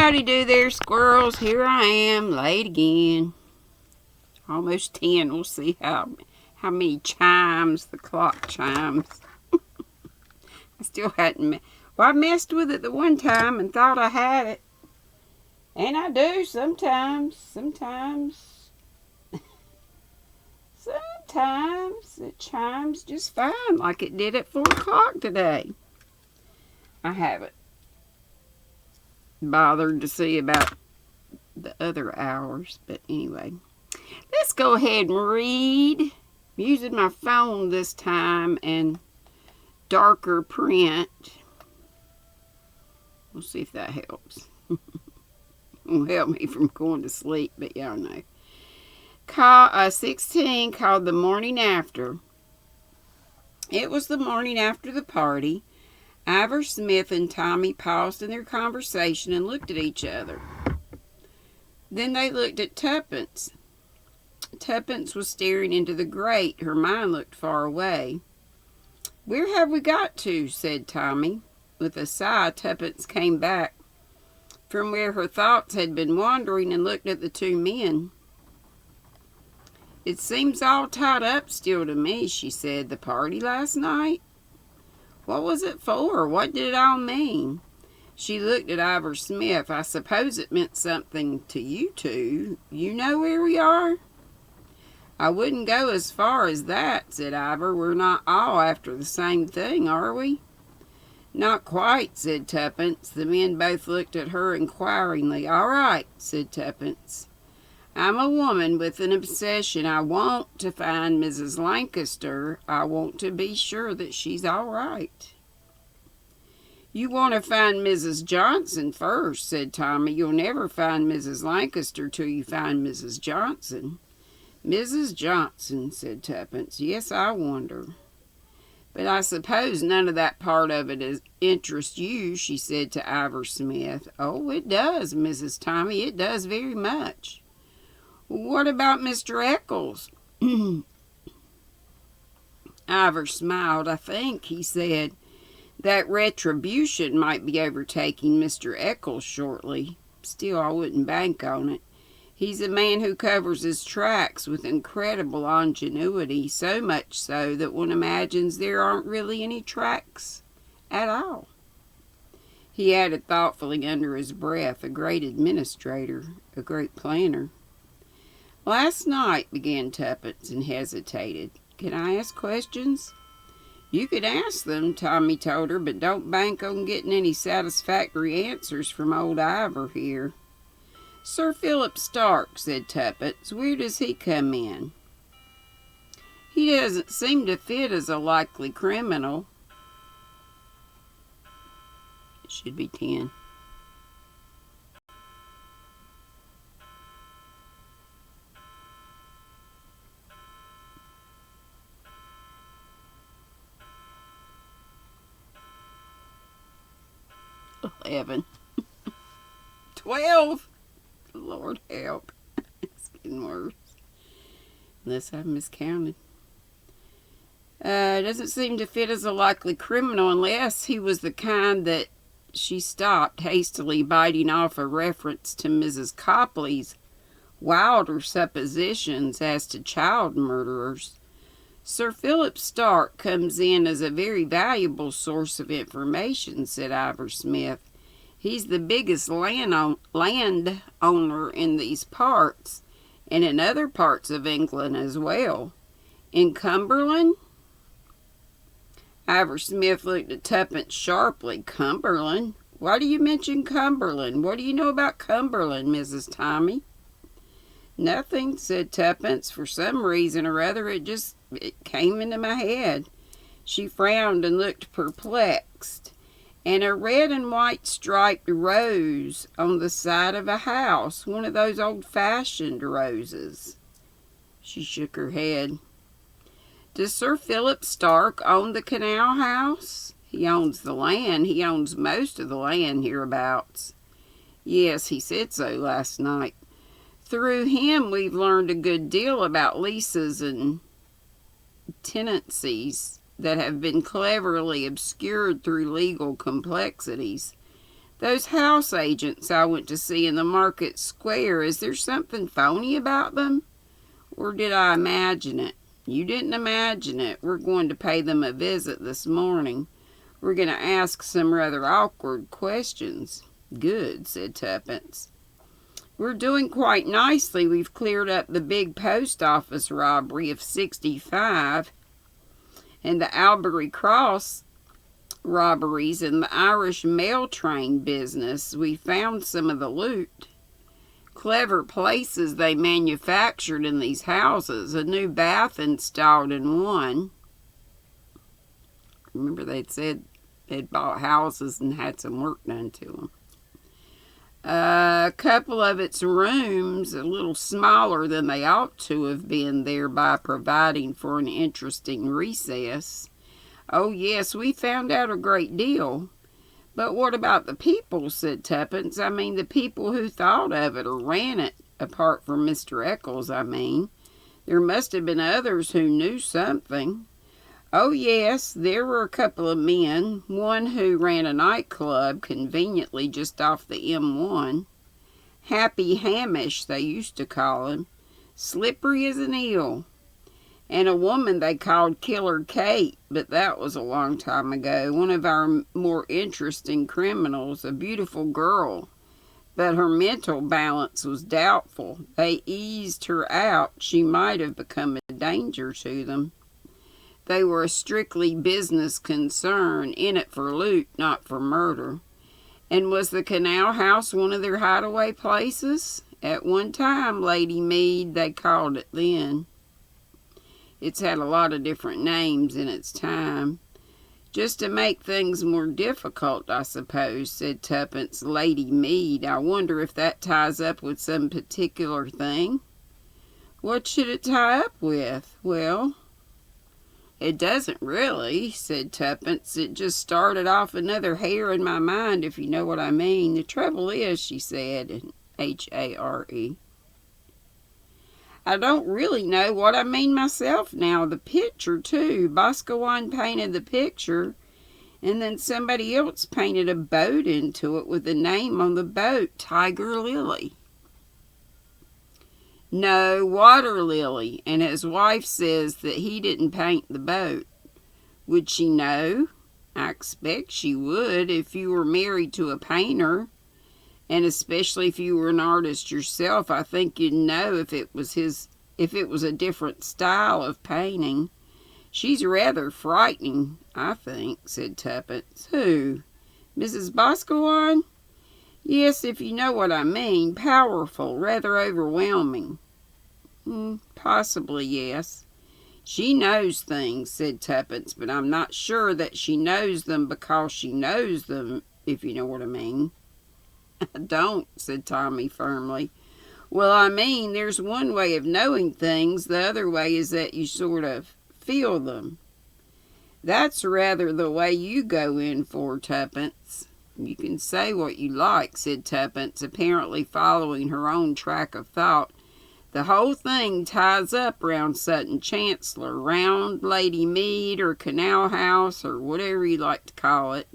Howdy do there, squirrels. Here I am, late again. Almost 10. We'll see how many chimes the clock chimes. I still hadn't... Well, I messed with it the one time and thought I had it. And I do sometimes. Sometimes it chimes just fine, like it did at 4 o'clock today. I haven't bothered to see about the other hours, but anyway. Let's go ahead and read. I'm using my phone this time and darker print. We'll see if that helps. Won't help me from going to sleep, but y'all know. 16 called The Morning After. It was the morning after the party. Ivor Smith and Tommy paused in their conversation and looked at each other. Then they looked at Tuppence. Tuppence was staring into the grate. Her mind looked far away. "Where have we got to?" said Tommy. With a sigh, Tuppence came back from where her thoughts had been wandering and looked at the two men. "It seems all tied up still to me," she said. "The party last night? What was it for? What did it all mean?" She looked at Ivor Smith. "I suppose it meant something to you two. You know where we are?" "I wouldn't go as far as that," said Ivor. "We're not all after the same thing, are we?" "Not quite," said Tuppence. The men both looked at her inquiringly. "All right," said Tuppence. "I'm a woman with an obsession. I want to find Mrs. Lancaster. I want to be sure that she's all right." "You want to find Mrs. Johnson first," said Tommy. "You'll never find Mrs. Lancaster till you find Mrs. Johnson." "Mrs. Johnson," said Tuppence. "Yes, I wonder. But I suppose none of that part of it interests you," she said to Ivor Smith. "Oh, it does, Mrs. Tommy. It does very much." "What about Mr. Eccles?" Ivor smiled. "I think," he said, "that retribution might be overtaking Mr. Eccles shortly. Still, I wouldn't bank on it. He's a man who covers his tracks with incredible ingenuity, so much so that one imagines there aren't really any tracks at all." He added thoughtfully under his breath, "A great administrator, a great planner." "Last night," began Tuppence, and hesitated. "Can I ask questions?" "You could ask them," Tommy told her, "but don't bank on getting any satisfactory answers from old Ivor here." "Sir Philip Stark," said Tuppence. "Where does he come in?" "He doesn't seem to fit as a likely criminal." It should be 10. "11. 12. Lord help. It's getting worse. Unless I've miscounted. Doesn't seem to fit as a likely criminal unless he was the kind that..." She stopped, hastily biting off a reference to Mrs. Copley's wilder suppositions as to child murderers. "Sir Philip Stark comes in as a very valuable source of information," said Ivor Smith. "He's the biggest landowner in these parts, and in other parts of England as well." "In Cumberland?" Ivor Smith looked at Tuppence sharply. "Cumberland? Why do you mention Cumberland? What do you know about Cumberland, Mrs. Tommy?" "Nothing," said Tuppence. "For some reason or other, it came into my head." She frowned and looked perplexed. "And a red and white striped rose on the side of a house, one of those old-fashioned roses." She shook her head. "Does Sir Philip Stark own the canal house?" "He owns the land. He owns most of the land hereabouts." "Yes, he said so last night. Through him we've learned a good deal about leases and tenancies that have been cleverly obscured through legal complexities. Those house agents I went to see in the market square, is there something phony about them? Or did I imagine it? You didn't imagine it. We're going to pay them a visit this morning. We're going to ask some rather awkward questions. Good, said Tuppence. We're doing quite nicely. We've cleared up the big post office robbery of '65 and the Albury Cross robberies and the Irish mail train business. We found some of the loot. Clever places they manufactured in these houses. A new bath installed in one. Remember they'd said they'd bought houses and had some work done to them. A couple of its rooms a little smaller than they ought to have been, thereby providing for an interesting recess. Oh, yes, we found out a great deal. But what about the people, said Tuppence. I mean, the people who thought of it or ran it, apart from Mr. Eccles, I mean. There must have been others who knew something. Oh, yes, there were a couple of men, one who ran a nightclub conveniently just off the M1. Happy Hamish, they used to call him. Slippery as an eel. And a woman they called Killer Kate, but that was a long time ago. One of our more interesting criminals, a beautiful girl. But her mental balance was doubtful. They eased her out. She might have become a danger to them. They were a strictly business concern, in it for loot, not for murder. And was the canal house one of their hideaway places? At one time, Lady Mead, they called it then. It's had a lot of different names in its time. Just to make things more difficult, I suppose, said Tuppence. Lady Mead, I wonder if that ties up with some particular thing? What should it tie up with? Well, it doesn't really, said Tuppence. It just started off another hair in my mind, if you know what I mean. The trouble is, she said, H-A-R-E. I don't really know what I mean myself now. The picture, too. Boscawen painted the picture, and then somebody else painted a boat into it with the name on the boat, Tiger Lily. No, Water Lily, and his wife says that he didn't paint the boat. Would she know? I expect she would if you were married to a painter, and especially if you were an artist yourself. I think you'd know if it was a different style of painting. She's rather frightening, I think, said Tuppence. Who? Mrs. Boscawen? Yes, if you know what I mean. Powerful, rather overwhelming. Possibly, yes. She knows things, said Tuppence, but I'm not sure that she knows them because she knows them, if you know what I mean. I don't, said Tommy firmly. Well, I mean, there's one way of knowing things. The other way is that you sort of feel them. That's rather the way you go in for, Tuppence. You can say what you like, said Tuppence, apparently following her own track of thought. The whole thing ties up round Sutton Chancellor, round Lady Mead or Canal House or whatever you like to call it,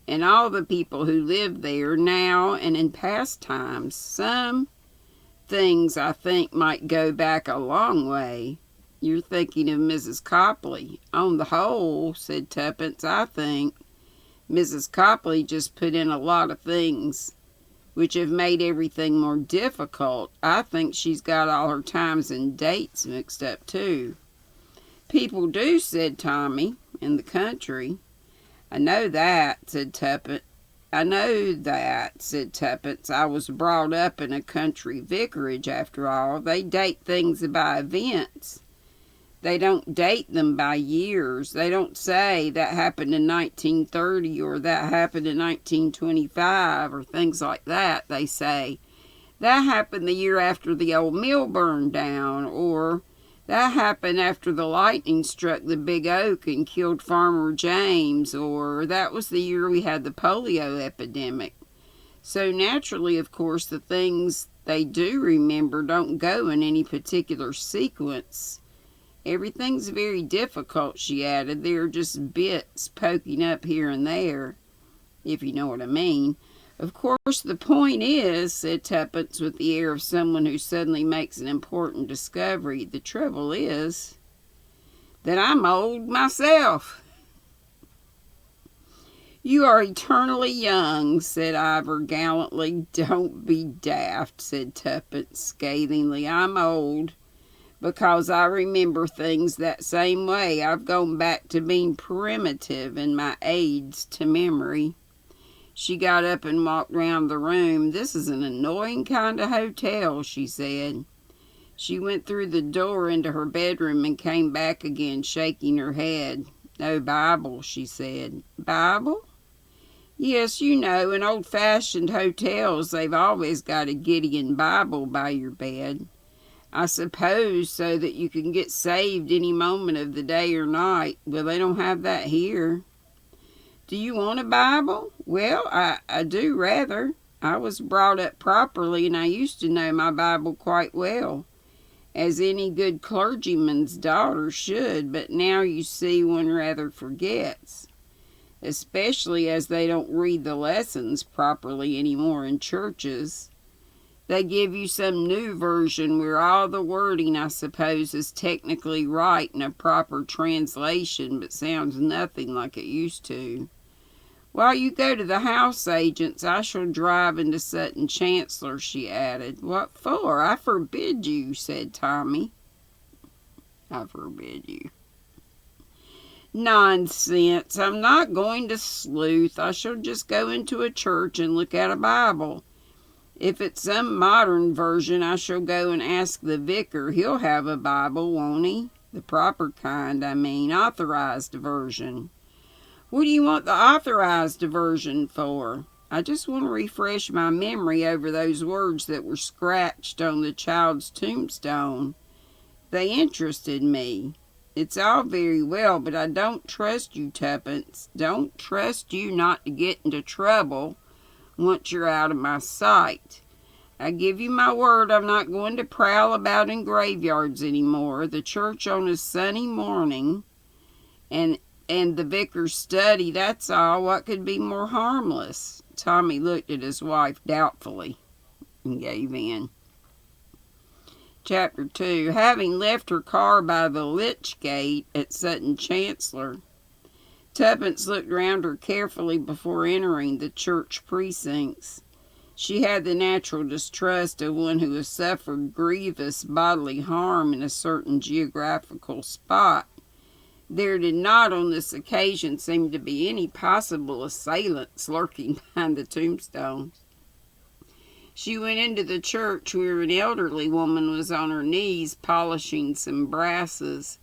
and all the people who live there now and in past times. Some things, I think, might go back a long way. You're thinking of Mrs. Copley. On the whole, said Tuppence, I think Mrs. Copley just put in a lot of things which have made everything more difficult. I think she's got all her times and dates mixed up, too. People do, said Tommy, in the country. I know that, said Tuppence. I was brought up in a country vicarage, after all. They date things by events. They don't date them by years. They don't say that happened in 1930 or that happened in 1925 or things like that. They say that happened the year after the old mill burned down, or that happened after the lightning struck the big oak and killed Farmer James, or that was the year we had the polio epidemic. So naturally, of course, the things they do remember don't go in any particular sequence. Everything's very difficult, she added. There are just bits poking up here and there, if you know what I mean. Of course, the point is, said Tuppence with the air of someone who suddenly makes an important discovery, the trouble is that I'm old myself. You are eternally young, said Ivor gallantly. Don't be daft, said Tuppence scathingly. I'm old because I remember things that same way. I've gone back to being primitive in my aids to memory. She got up and walked round the room. This is an annoying kind of hotel, she said. She went through the door into her bedroom and came back again, shaking her head. No Bible, she said. Bible? Yes, you know, in old-fashioned hotels they've always got a Gideon Bible by your bed. I suppose so that you can get saved any moment of the day or night. Well, they don't have that here. Do you want a Bible? Well, I do rather. I was brought up properly and I used to know my Bible quite well, as any good clergyman's daughter should, but now you see one rather forgets, especially as they don't read the lessons properly anymore in churches. They give you some new version where all the wording, I suppose, is technically right in a proper translation, but sounds nothing like it used to. While you go to the house agent's, I shall drive into Sutton Chancellor, she added. What for? I forbid you, said Tommy. I forbid you. Nonsense. I'm not going to sleuth. I shall just go into a church and look at a Bible. If it's some modern version, I shall go and ask the vicar. He'll have a Bible, won't he? The proper kind, I mean, authorized version. What do you want the authorized version for? I just want to refresh my memory over those words that were scratched on the child's tombstone. They interested me. It's all very well, but I don't trust you, Tuppence. Don't trust you not to get into trouble once you're out of my sight. I give you my word I'm not going to prowl about in graveyards anymore. The church on a sunny morning and the vicar's study, that's all. What could be more harmless? Tommy looked at his wife doubtfully and gave in. Chapter 2. Having left her car by the Lich Gate at Sutton Chancellor, Tuppence looked round her carefully before entering the church precincts. She had the natural distrust of one who has suffered grievous bodily harm in a certain geographical spot. There did not on this occasion seem to be any possible assailants lurking behind the tombstones. She went into the church where an elderly woman was on her knees polishing some brasses.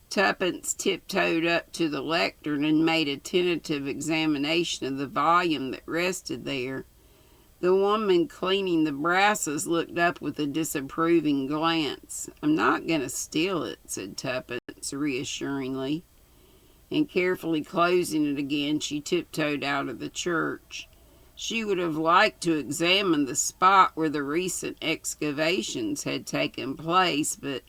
Tuppence tiptoed up to the lectern and made a tentative examination of the volume that rested there. The woman cleaning the brasses looked up with a disapproving glance. I'm not going to steal it, said Tuppence reassuringly. And carefully closing it again, she tiptoed out of the church. She would have liked to examine the spot where the recent excavations had taken place, but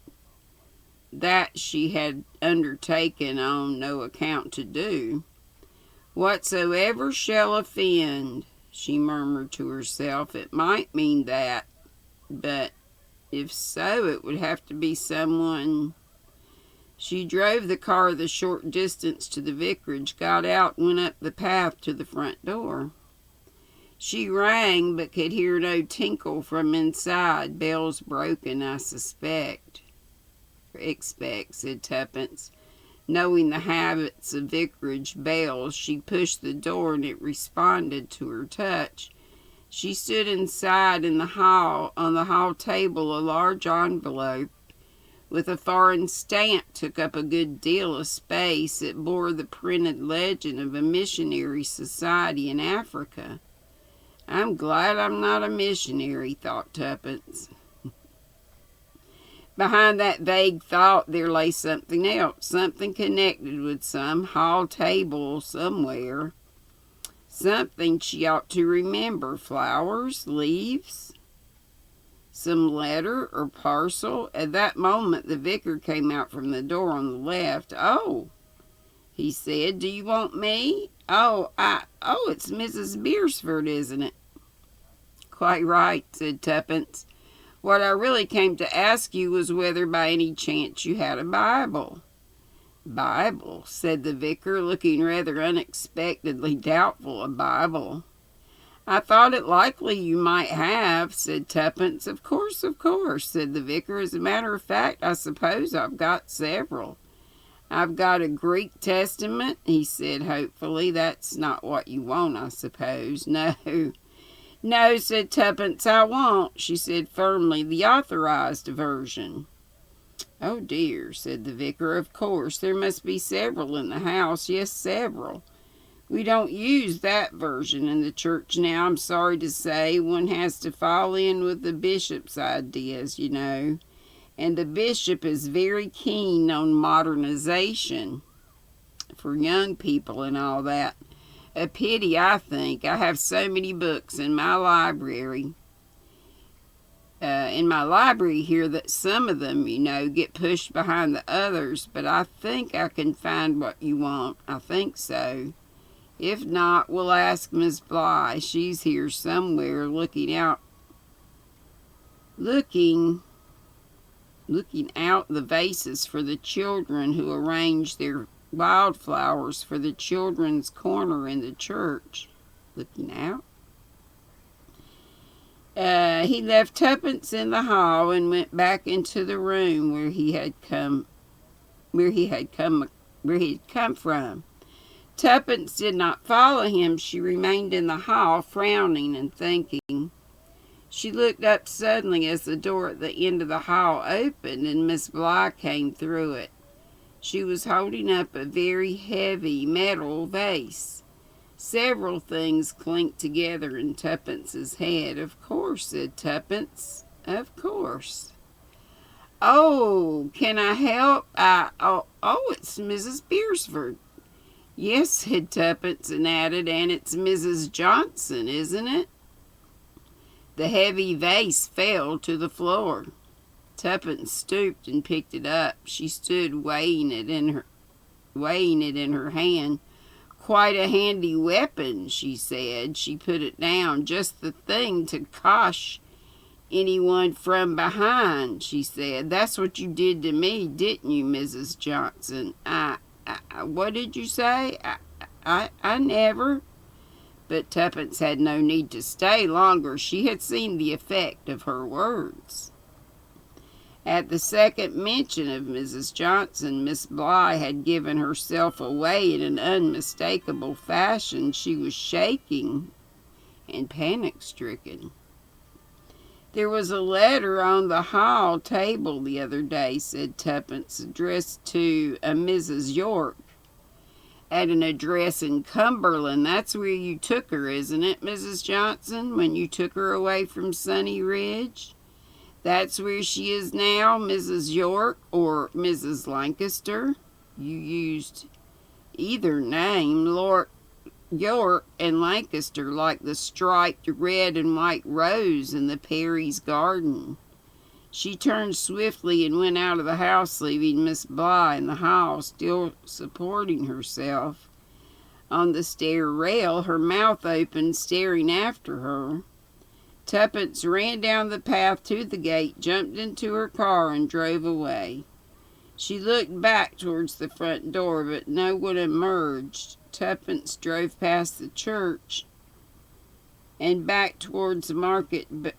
that she had undertaken on no account to do. Whatsoever shall offend, she murmured to herself. It might mean that, but if so, it would have to be someone. She drove the car the short distance to the vicarage, got out, and went up the path to the front door. She rang, but could hear no tinkle from inside. Bells broken, I expect, said Tuppence. Knowing the habits of vicarage bells, she pushed the door and it responded to her touch. She stood inside in the hall. On the hall table, a large envelope with a foreign stamp took up a good deal of space. It bore the printed legend of a missionary society in Africa. I'm glad I'm not a missionary, thought Tuppence. Behind that vague thought there lay something else, something connected with some hall table somewhere. Something she ought to remember. Flowers, leaves, some letter or parcel. At that moment the vicar came out from the door on the left. Oh, he said, do you want me? Oh, it's Mrs. Beersford, isn't it? Quite right, said Tuppence. What I really came to ask you was whether by any chance you had a Bible. Bible, said the vicar, looking rather unexpectedly doubtful. A Bible? I thought it likely you might have, said Tuppence. Of course, said the vicar. As a matter of fact, I suppose I've got several. I've got a Greek Testament, he said hopefully. That's not what you want, I suppose. No, no, said Tuppence, I won't, she said firmly, the authorized version. Oh dear, said the vicar. Of course, there must be several in the house. Yes, several. We don't use that version in the church now, I'm sorry to say. One has to fall in with the bishop's ideas, you know. And the bishop is very keen on modernization for young people and all that. A pity, I think. I have so many books in my library. Here that some of them, you know, get pushed behind the others. But I think I can find what you want. I think so. If not, we'll ask Miss Bly. She's here somewhere looking out the vases for the children who arrange their wildflowers for the children's corner in the church. Looking out? He left Tuppence in the hall and went back into the room where he had come from. Tuppence did not follow him. She remained in the hall, frowning and thinking. She looked up suddenly as the door at the end of the hall opened and Miss Bly came through it. She was holding up a very heavy metal vase. Several things clinked together in Tuppence's head. Of course, said Tuppence. Of course. Oh, can I help? It's Mrs. Beresford. Yes, said Tuppence, and added, and it's Mrs. Johnson, isn't it? The heavy vase fell to the floor. Tuppence stooped and picked it up. She stood weighing it in her hand. Quite a handy weapon, she said. She put it down. Just the thing to cosh anyone from behind, she said. That's what you did to me, didn't you, Mrs. Johnson? What did you say? I never. But Tuppence had no need to stay longer. She had seen the effect of her words. At the second mention of Mrs. Johnson, Miss Bly had given herself away in an unmistakable fashion. She was shaking and panic-stricken. There was a letter on the hall table the other day, said Tuppence, addressed to a Mrs. York. At an address in Cumberland. That's where you took her, isn't it, Mrs. Johnson, when you took her away from Sunny Ridge? That's where she is now, Mrs. York or Mrs. Lancaster. You used either name, Lord York and Lancaster, like the striped red and white rose in the Perry's garden. She turned swiftly and went out of the house, leaving Miss Bly in the hall, still supporting herself on the stair rail, her mouth open, staring after her. Tuppence ran down the path to the gate, jumped into her car, and drove away. She looked back towards the front door, but no one emerged. Tuppence drove past the church and back towards the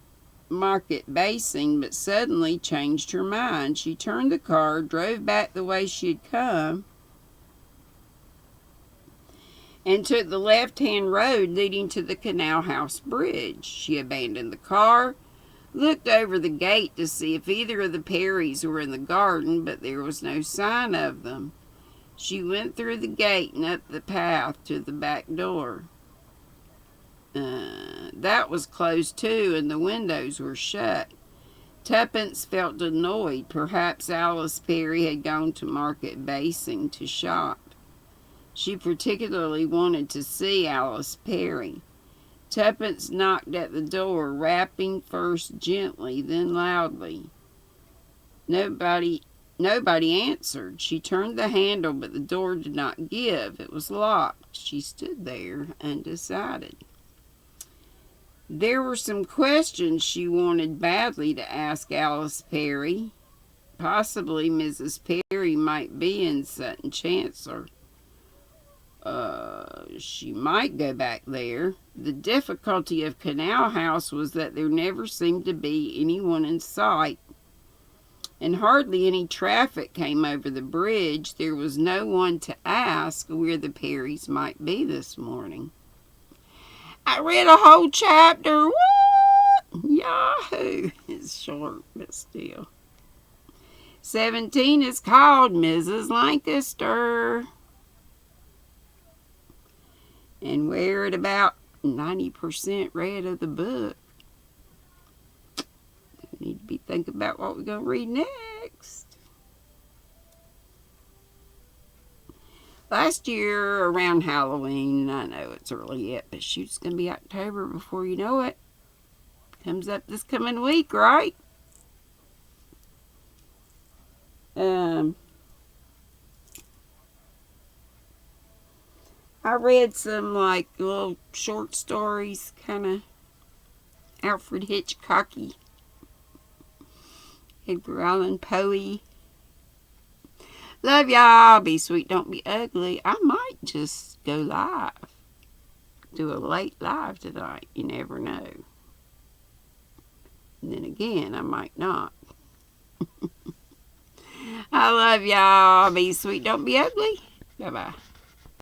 market basin, but suddenly changed her mind. She turned the car, drove back the way she had come, and took the left-hand road leading to the Canal House Bridge. She abandoned the car, looked over the gate to see if either of the Perrys were in the garden, but there was no sign of them. She went through the gate and up the path to the back door. That was closed too, and the windows were shut. Tuppence felt annoyed. Perhaps Alice Perry had gone to Market Basin to shop. She particularly wanted to see Alice Perry. Tuppence knocked at the door, rapping first gently, then loudly. Nobody answered. She turned the handle, but the door did not give. It was locked. She stood there, undecided. There were some questions she wanted badly to ask Alice Perry. Possibly Mrs. Perry might be in Sutton Chancellor. She might go back there. The difficulty of Canal House was that there never seemed to be anyone in sight, and hardly any traffic came over the bridge. There was no one to ask where the Perrys might be this morning. I read a whole chapter. What? Yahoo! It's short, but still. 17 is called Mrs. Lancaster. And we're at about 90% read of the book. We need to be thinking about what we're going to read next. Last year, around Halloween, I know it's early yet, but shoot, it's going to be October before you know it. Comes up this coming week, right? I read some like little short stories, kind of Alfred Hitchcocky, Edgar Allan Poe. Love y'all. Be sweet, don't be ugly. I might just go live. Do a late live tonight. You never know. And then again, I might not. I love y'all. Be sweet, don't be ugly. Bye-bye.